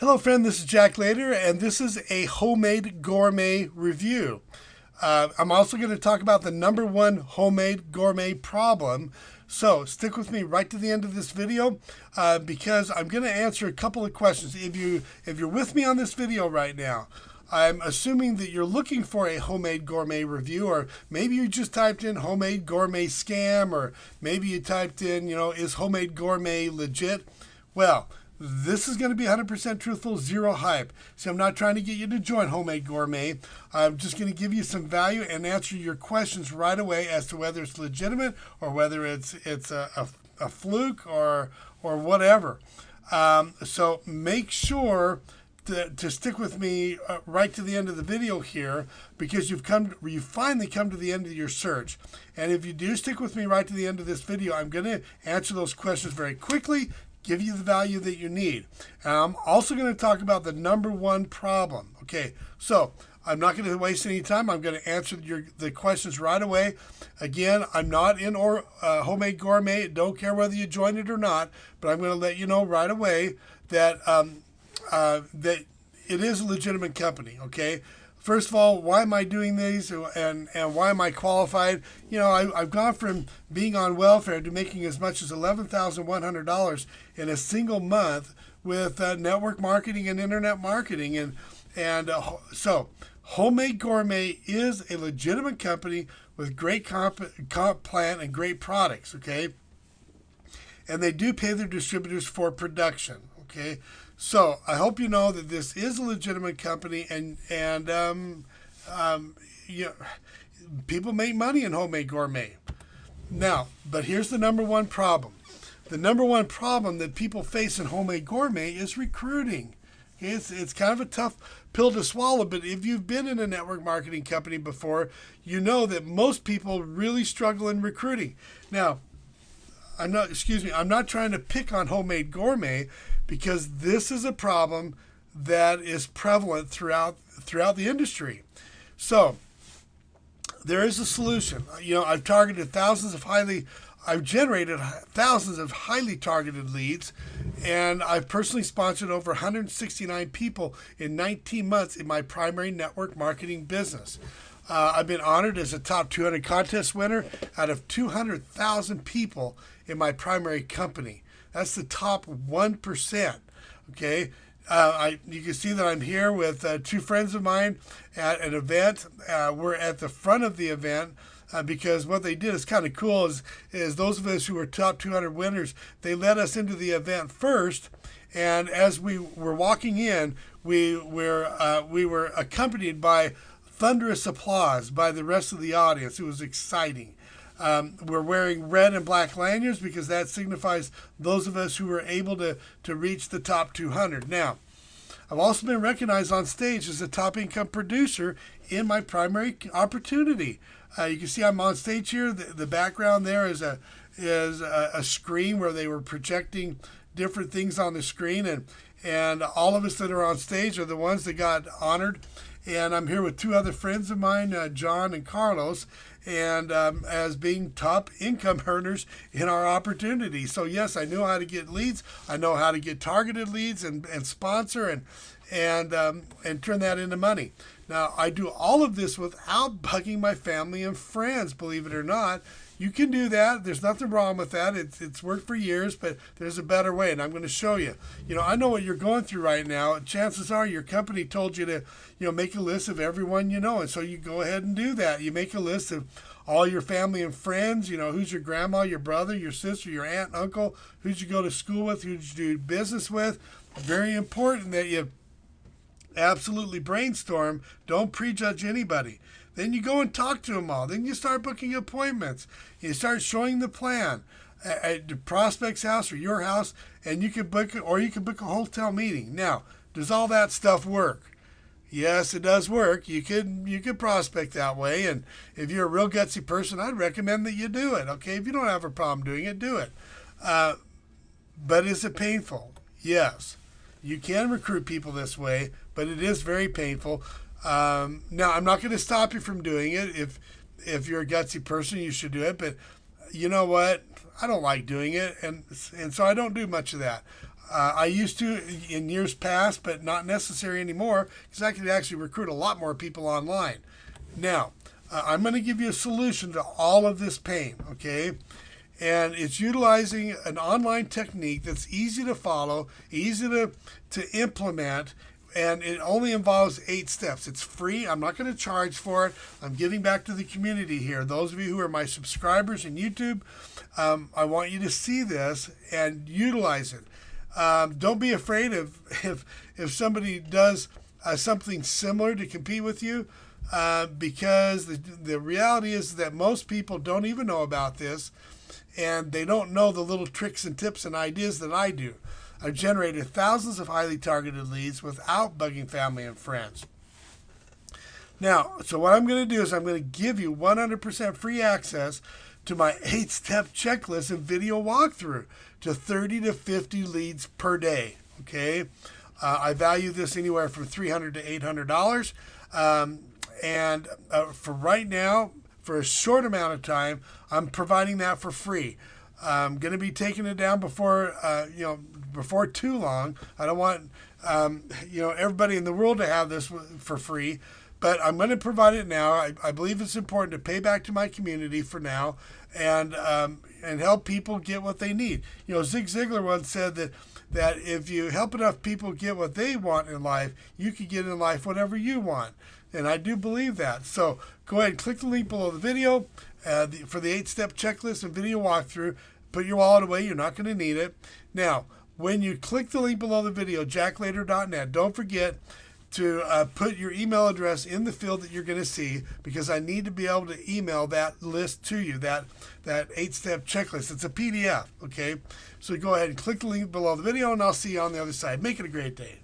Hello friend, this is Jack Lader, and this is a Homemade Gourmet review. I'm also going to talk about the number one homemade gourmet problem. So stick with me right to the end of this video because I'm going to answer a couple of questions. If you're with me on this video right now, I'm assuming that you're looking for a homemade gourmet review, or maybe you just typed in homemade gourmet scam, or maybe you typed in, is homemade gourmet legit? Well, this is going to be 100% truthful, zero hype. So I'm not trying to get you to join Homemade Gourmet. I'm just going to give you some value and answer your questions right away as to whether it's legitimate or whether it's a fluke or whatever. So make sure to stick with me right to the end of the video here, because you finally come to the end of your search. And if you do stick with me right to the end of this video, I'm going to answer those questions very quickly, give you the value that you need. And I'm also going to talk about the number one problem. Okay, so I'm not going to waste any time. I'm going to answer the questions right away. Again, I'm not in Homemade Gourmet. Don't care whether you join it or not, but I'm going to let you know right away that that it is a legitimate company. Okay. First of all, why am I doing these, and why am I qualified? I've gone from being on welfare to making as much as $11,100 in a single month with network marketing and internet marketing. So Homemade Gourmet is a legitimate company with great comp plan and great products, okay? And they do pay their distributors for production, okay? So I hope you know that this is a legitimate company, and people make money in Homemade Gourmet. Now, but here's the number one problem. The number one problem that people face in Homemade Gourmet is recruiting. Okay, it's kind of a tough pill to swallow, but if you've been in a network marketing company before, you know that most people really struggle in recruiting. Now, I'm not trying to pick on Homemade Gourmet, because this is a problem that is prevalent throughout the industry. So there is a solution. I've generated thousands of highly targeted leads, and I've personally sponsored over 169 people in 19 months in my primary network marketing business. I've been honored as a top 200 contest winner out of 200,000 people in my primary company. That's the top 1%. Okay, you can see that I'm here with two friends of mine at an event. We're at the front of the event because what they did is kind of cool. Is those of us who were top 200 winners, they led us into the event first, and as we were walking in, we were accompanied by thunderous applause by the rest of the audience. It was exciting. We're wearing red and black lanyards because that signifies those of us who were able to reach the top 200. Now, I've also been recognized on stage as a top income producer in my primary opportunity. You can see I'm on stage here. The background there is a screen where they were projecting different things on the screen, and all of us that are on stage are the ones that got honored. And I'm here with two other friends of mine, John and Carlos, and as being top income earners in our opportunity. So yes, I know how to get leads. I know how to get targeted leads and sponsor and turn that into money. Now, I do all of this without bugging my family and friends, believe it or not. You can do that. There's nothing wrong with that. It's worked for years, but there's a better way, and I'm going to show you. I know what you're going through right now. Chances are your company told you to, make a list of everyone you know, and so you go ahead and do that. You make a list of all your family and friends. Who's your grandma, your brother, your sister, your aunt, uncle, who'd you go to school with, who'd you do business with. Very important that you absolutely brainstorm. Don't prejudge anybody. Then you go and talk to them all. Then you start booking appointments. You start showing the plan at the prospect's house or your house, and you can book it, or you can book a hotel meeting. Now, does all that stuff work? Yes, it does work. You could prospect that way, and if you're a real gutsy person, I'd recommend that you do it. Okay, if you don't have a problem doing it, do it. But is it painful? Yes. You can recruit people this way, but it is very painful. Now, I'm not going to stop you from doing it. If you're a gutsy person, you should do it. But you know what? I don't like doing it, and so I don't do much of that. I used to in years past, but not necessary anymore because I could actually recruit a lot more people online. Now, I'm going to give you a solution to all of this pain, okay? And it's utilizing an online technique that's easy to follow, easy to implement, and it only involves 8 steps. It's free. I'm not going to charge for it. I'm giving back to the community here. Those of you who are my subscribers in YouTube, I want you to see this and utilize it. Don't be afraid if somebody does something similar to compete with you, because the reality is that most people don't even know about this, and they don't know the little tricks and tips and ideas that I do. I've generated thousands of highly targeted leads without bugging family and friends. Now, so what I'm going to do is I'm going to give you 100% free access to my 8-step checklist and video walkthrough to 30 to 50 leads per day. Okay, I value this anywhere from $300 to $800, and for right now, for a short amount of time, I'm providing that for free. I'm going to be taking it down before before too long. I don't want everybody in the world to have this for free, but I'm going to provide it now. I believe it's important to pay back to my community for now, and help people get what they need. Zig Ziglar once said that if you help enough people get what they want in life, you can get in life whatever you want. And I do believe that. So go ahead and click the link below the video for the 8-step checklist and video walkthrough. Put your wallet away. You're not going to need it. Now, when you click the link below the video, jacklater.net, don't forget to put your email address in the field that you're going to see, because I need to be able to email that list to you, that 8-step checklist. It's a PDF, okay? So go ahead and click the link below the video, and I'll see you on the other side. Make it a great day.